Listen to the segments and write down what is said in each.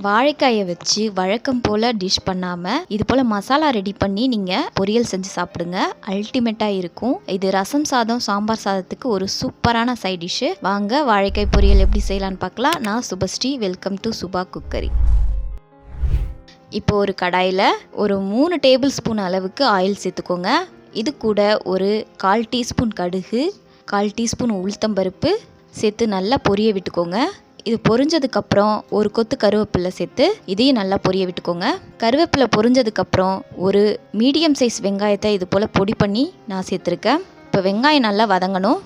வாழைக்காயை வச்சு வழக்கம் போல் டிஷ் பண்ணாமல் இது போல் மசாலா ரெடி பண்ணி நீங்கள் பொரியல் செஞ்சு சாப்பிடுங்க. அல்டிமேட்டாக இருக்கும். இது ரசம் சாதம் சாம்பார் சாதத்துக்கு ஒரு சூப்பரான சைட் டிஷ்ஷு. வாங்க வாழைக்காய் பொரியல் எப்படி செய்யலான்னு பார்க்கலாம். நான் Subhashree. Welcome to Subha cookery. இப்போ ஒரு கடாயில் ஒரு 3 டேபிள் ஸ்பூன் அளவுக்கு ஆயில் சேர்த்துக்கோங்க. இது கூட ஒரு 1/4 டீஸ்பூன் கடுகு, 1/4 டீஸ்பூன் உளுத்தம்பருப்பு சேர்த்து நல்லா பொரிய விட்டுக்கோங்க. இது பொரிஞ்சதுக்கப்புறம் ஒரு கொத்து கருவேப்பிலை சேர்த்து இதையும் நல்லா பொரிய விட்டுக்கோங்க. கருவேப்பிலை பொரிஞ்சதுக்கப்புறம் ஒரு மீடியம் சைஸ் வெங்காயத்தை இது போல் பொடி பண்ணி நான் சேர்த்துருக்கேன். இப்போ வெங்காயம் நல்லா வதங்கணும்.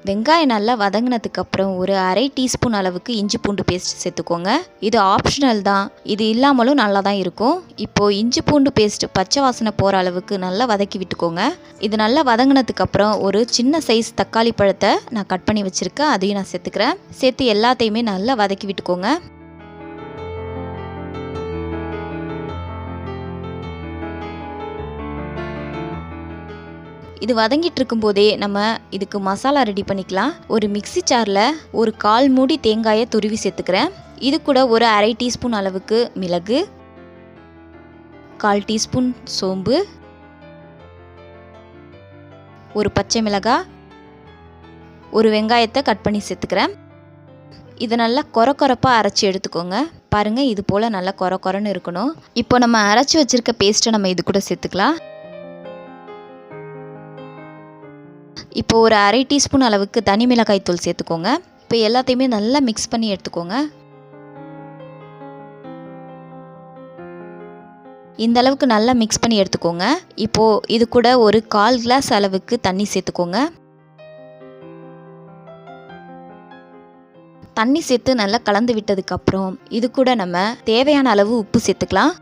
வெங்காயம் நல்லா வதங்கினதுக்கப்புறம் ஒரு 1/2 டீஸ்பூன் அளவுக்கு இஞ்சி பூண்டு பேஸ்ட் சேர்த்துக்கோங்க. இது ஆப்ஷனல் தான். இது இல்லாமலும் நல்லா தான் இருக்கும். இப்போது இஞ்சி பூண்டு பேஸ்ட் பச்சை வாசனை போகிற அளவுக்கு நல்லா வதக்கி விட்டுக்கோங்க. இது நல்லா வதங்கினதுக்கப்புறம் ஒரு சின்ன சைஸ் தக்காளி பழத்தை நான் கட் பண்ணி வச்சுருக்கேன். அதையும் நான் சேர்த்துக்கிறேன். சேர்த்து எல்லாத்தையுமே நல்லா வதக்கி விட்டுக்கோங்க. இது வதங்கிட்டு இருக்கும்போதே நம்ம இதுக்கு மசாலா ரெடி பண்ணிக்கலாம். ஒரு மிக்ஸி ஜாரில் ஒரு 1/4 மூடி தேங்காயை துருவி சேர்த்துக்கிறேன். இது கூட ஒரு 1/2 டீஸ்பூன் அளவுக்கு மிளகு, 1/4 டீஸ்பூன் சோம்பு, ஒரு பச்சை மிளகாய், ஒரு வெங்காயத்தை கட் பண்ணி சேர்த்துக்கிறேன். இதை நல்லா கொரப்பாக அரைச்சி எடுத்துக்கோங்க. பாருங்கள், இது போல் நல்லா கொரன்னு இருக்கணும். இப்போ நம்ம அரைச்சி வச்சுருக்க பேஸ்ட்டை நம்ம இது கூட சேர்த்துக்கலாம். இப்போ ஒரு 1/2 டீஸ்பூன் அளவுக்கு தனி மிளகாய் தூள் சேர்த்துக்கோங்க. இப்போ எல்லாத்தையுமே நல்லா மிக்ஸ் பண்ணி எடுத்துக்கோங்க. இந்த அளவுக்கு நல்லா மிக்ஸ் பண்ணி எடுத்துக்கோங்க. இப்போது இது கூட ஒரு 1/4 கிளாஸ் அளவுக்கு தண்ணி சேர்த்துக்கோங்க. தண்ணி சேர்த்து நல்லா கலந்து விட்டதுக்கப்புறம் இது கூட நம்ம தேவையான அளவு உப்பு சேர்த்துக்கலாம்.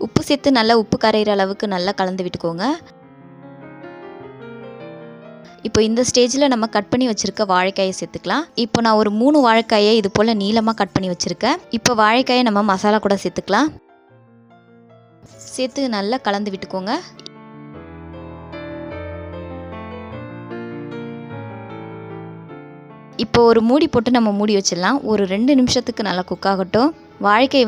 உப்பு சேர்த்து நல்லா உப்பு கரையிற அளவுக்கு நல்லா கலந்து விட்டுக்கோங்க. இப்போ இந்த ஸ்டேஜில் நம்ம கட் பண்ணி வச்சுருக்க வாழைக்காயை சேர்த்துக்கலாம். இப்போ நான் ஒரு 3 வாழைக்காயை இது போல் நீளமாக கட் பண்ணி வச்சுருக்கேன். இப்போ வாழைக்காயை நம்ம மசாலா கூட சேர்த்துக்கலாம். சேர்த்து நல்லா கலந்து விட்டுக்கோங்க. இப்போ ஒரு மூடி போட்டு நம்ம மூடி வச்சிடலாம். ஒரு 2 நிமிஷத்துக்கு நல்லா குக் ஆகட்டும். வாழைக்காய்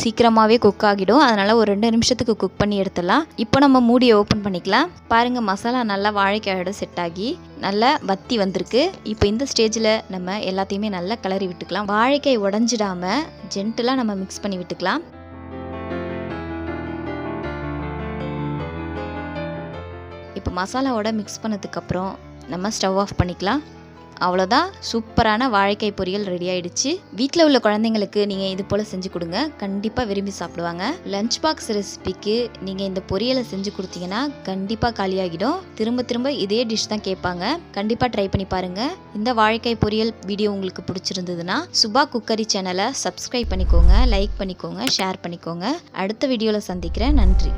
சீக்கிரமாகவே குக் ஆகிடும். அதனால் ஒரு 2 நிமிஷத்துக்கு குக் பண்ணி எடுத்துடலாம். இப்போ நம்ம மூடியை ஓப்பன் பண்ணிக்கலாம். பாருங்கள், மசாலா நல்லா வாழைக்காயோட செட் ஆகி நல்லா வத்தி வந்திருக்கு. இப்போ இந்த ஸ்டேஜில் நம்ம எல்லாத்தையுமே நல்லா கிளறி விட்டுக்கலாம். வாழைக்காய் உடஞ்சிடாமல் ஜென்டலாக நம்ம மிக்ஸ் பண்ணி விட்டுக்கலாம். இப்போ மசாலாவோட மிக்ஸ் பண்ணதுக்கப்புறம் நம்ம ஸ்டவ் ஆஃப் பண்ணிக்கலாம். அவ்வளோதான், சூப்பரான வாழைக்காய் பொரியல் ரெடி ஆகிடுச்சு. வீட்டில் உள்ள குழந்தைங்களுக்கு நீங்கள் இது போல் செஞ்சு கொடுங்க. கண்டிப்பாக விரும்பி சாப்பிடுவாங்க. லஞ்ச் பாக்ஸ் ரெசிபிக்கு நீங்கள் இந்த பொரியலை செஞ்சு கொடுத்தீங்கன்னா கண்டிப்பாக காலியாகிடும். திரும்ப திரும்ப இதே டிஷ் தான் கேட்பாங்க. கண்டிப்பாக ட்ரை பண்ணி பாருங்கள். இந்த வாழைக்காய் பொரியல் வீடியோ உங்களுக்கு பிடிச்சிருந்ததுன்னா சுபா குக்கரி சேனலை சப்ஸ்கிரைப் பண்ணிக்கோங்க, லைக் பண்ணிக்கோங்க, ஷேர் பண்ணிக்கோங்க. அடுத்த வீடியோவில் சந்திக்கிறேன். நன்றி.